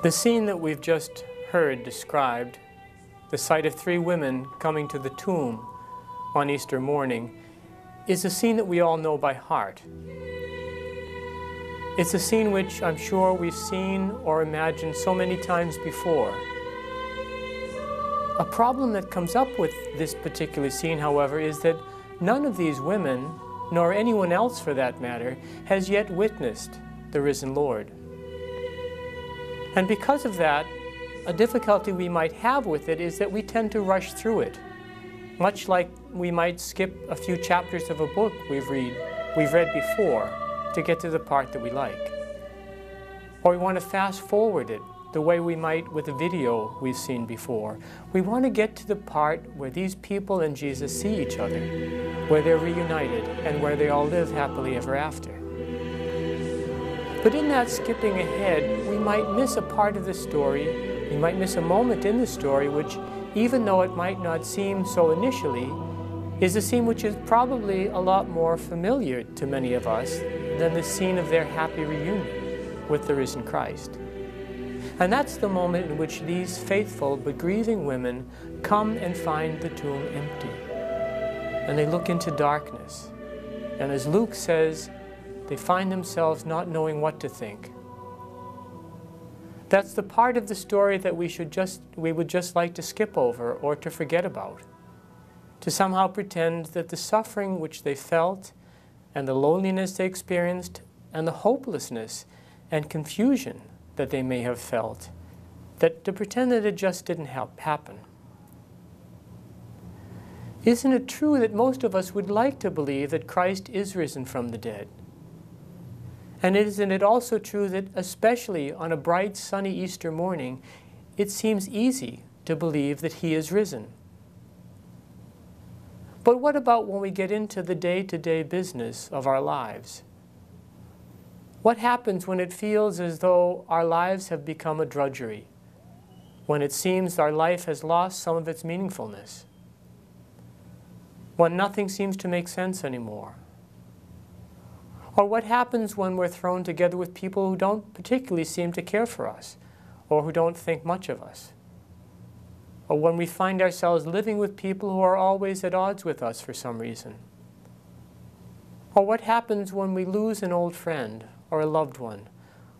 The scene that we've just heard described, the sight of three women coming to the tomb on Easter morning, is a scene that we all know by heart. It's a scene which I'm sure we've seen or imagined so many times before. A problem that comes up with this particular scene, however, is that none of these women, nor anyone else for that matter, has yet witnessed the risen Lord. And because of that, a difficulty we might have with it is that we tend to rush through it, much like we might skip a few chapters of a book we've read before to get to the part that we like. Or we want to fast forward it the way we might with a video we've seen before. We want to get to the part where these people and Jesus see each other, where they're reunited, and where they all live happily ever after. But in that skipping ahead, we might miss a part of the story, we might miss a moment in the story which, even though it might not seem so initially, is a scene which is probably a lot more familiar to many of us than the scene of their happy reunion with the risen Christ. And that's the moment in which these faithful but grieving women come and find the tomb empty. And they look into darkness. And as Luke says, they find themselves not knowing what to think. That's the part of the story that we would just like to skip over or to forget about, to somehow pretend that the suffering which they felt and the loneliness they experienced and the hopelessness and confusion that they may have felt, to pretend that it just didn't happen. Isn't it true that most of us would like to believe that Christ is risen from the dead? And isn't it also true that, especially on a bright, sunny Easter morning, it seems easy to believe that He is risen? But what about when we get into the day-to-day business of our lives? What happens when it feels as though our lives have become a drudgery? When it seems our life has lost some of its meaningfulness? When nothing seems to make sense anymore? Or what happens when we're thrown together with people who don't particularly seem to care for us, or who don't think much of us? Or when we find ourselves living with people who are always at odds with us for some reason? Or what happens when we lose an old friend, or a loved one,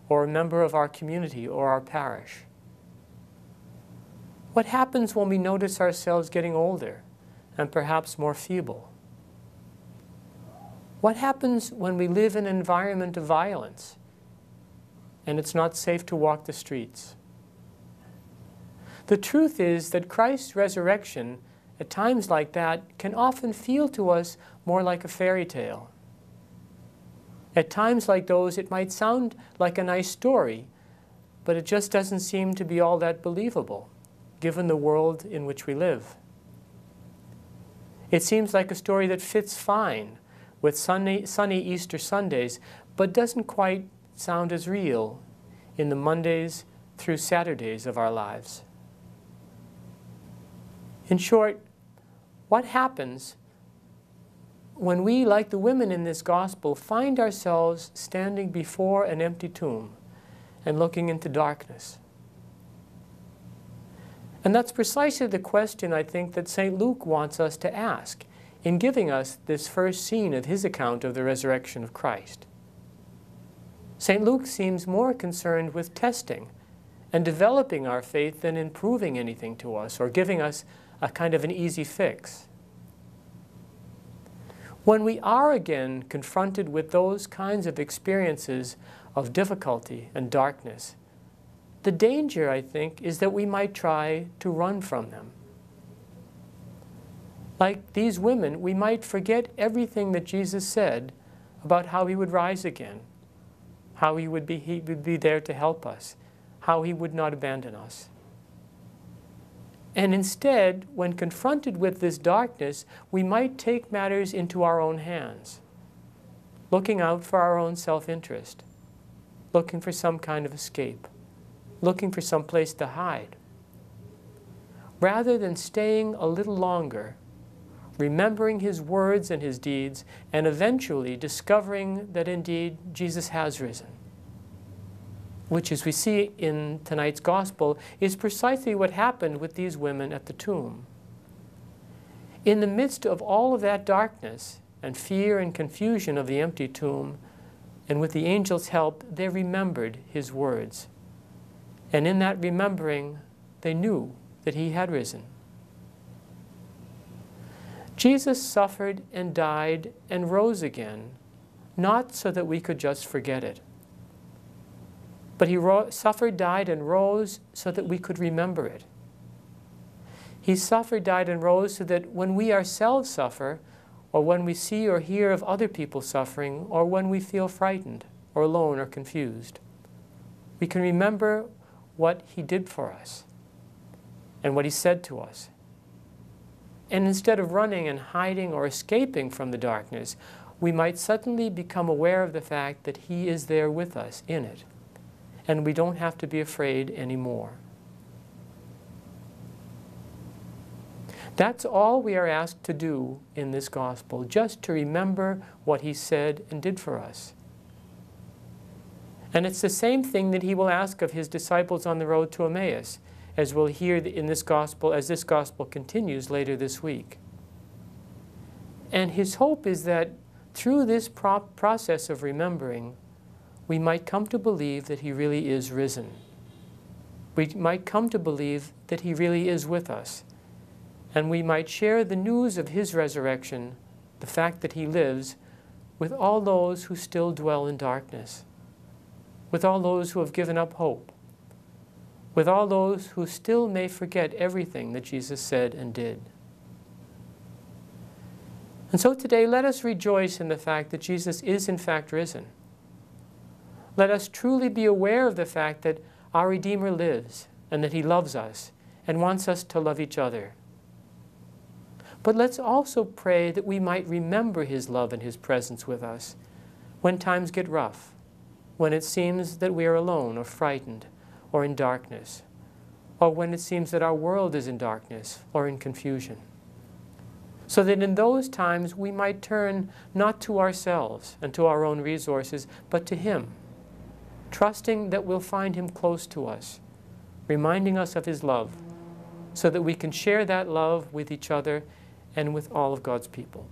or a member of our community or our parish? What happens when we notice ourselves getting older and perhaps more feeble? What happens when we live in an environment of violence and it's not safe to walk the streets? The truth is that Christ's resurrection, at times like that, can often feel to us more like a fairy tale. At times like those, it might sound like a nice story, but it just doesn't seem to be all that believable, given the world in which we live. It seems like a story that fits fine with sunny Easter Sundays, but doesn't quite sound as real in the Mondays through Saturdays of our lives. In short, what happens when we, like the women in this gospel, find ourselves standing before an empty tomb and looking into darkness? And that's precisely the question, I think, that St. Luke wants us to ask in giving us this first scene of his account of the resurrection of Christ. St. Luke seems more concerned with testing and developing our faith than in proving anything to us or giving us a kind of an easy fix. When we are again confronted with those kinds of experiences of difficulty and darkness, the danger, I think, is that we might try to run from them. Like these women, we might forget everything that Jesus said about how He would rise again, how He would be there to help us, how He would not abandon us. And instead, when confronted with this darkness, we might take matters into our own hands, looking out for our own self-interest, looking for some kind of escape, looking for some place to hide, rather than staying a little longer, remembering His words and His deeds, and eventually discovering that indeed Jesus has risen. which, as we see in tonight's gospel, is precisely what happened with these women at the tomb. In the midst of all of that darkness and fear and confusion of the empty tomb, and with the angel's help, they remembered his words. And in that remembering, they knew that he had risen. Jesus suffered and died and rose again, not so that we could just forget it. But he suffered, died, and rose so that we could remember it. He suffered, died, and rose so that when we ourselves suffer, or when we see or hear of other people suffering, or when we feel frightened, or alone, or confused, we can remember what he did for us and what he said to us. And instead of running and hiding or escaping from the darkness, we might suddenly become aware of the fact that he is there with us in it, and we don't have to be afraid anymore. That's all we are asked to do in this gospel, just to remember what he said and did for us. And it's the same thing that he will ask of his disciples on the road to Emmaus, as we'll hear in this gospel, as this gospel continues later this week. And his hope is that through this process of remembering, we might come to believe that he really is risen. We might come to believe that he really is with us. And we might share the news of his resurrection, the fact that he lives, with all those who still dwell in darkness, with all those who have given up hope, with all those who still may forget everything that Jesus said and did. And so today, let us rejoice in the fact that Jesus is in fact risen. Let us truly be aware of the fact that our Redeemer lives and that he loves us and wants us to love each other. But let's also pray that we might remember his love and his presence with us when times get rough, when it seems that we are alone or frightened or in darkness, or when it seems that our world is in darkness or in confusion. So that in those times we might turn not to ourselves and to our own resources, but to him, trusting that we'll find him close to us, reminding us of his love, so that we can share that love with each other and with all of God's people.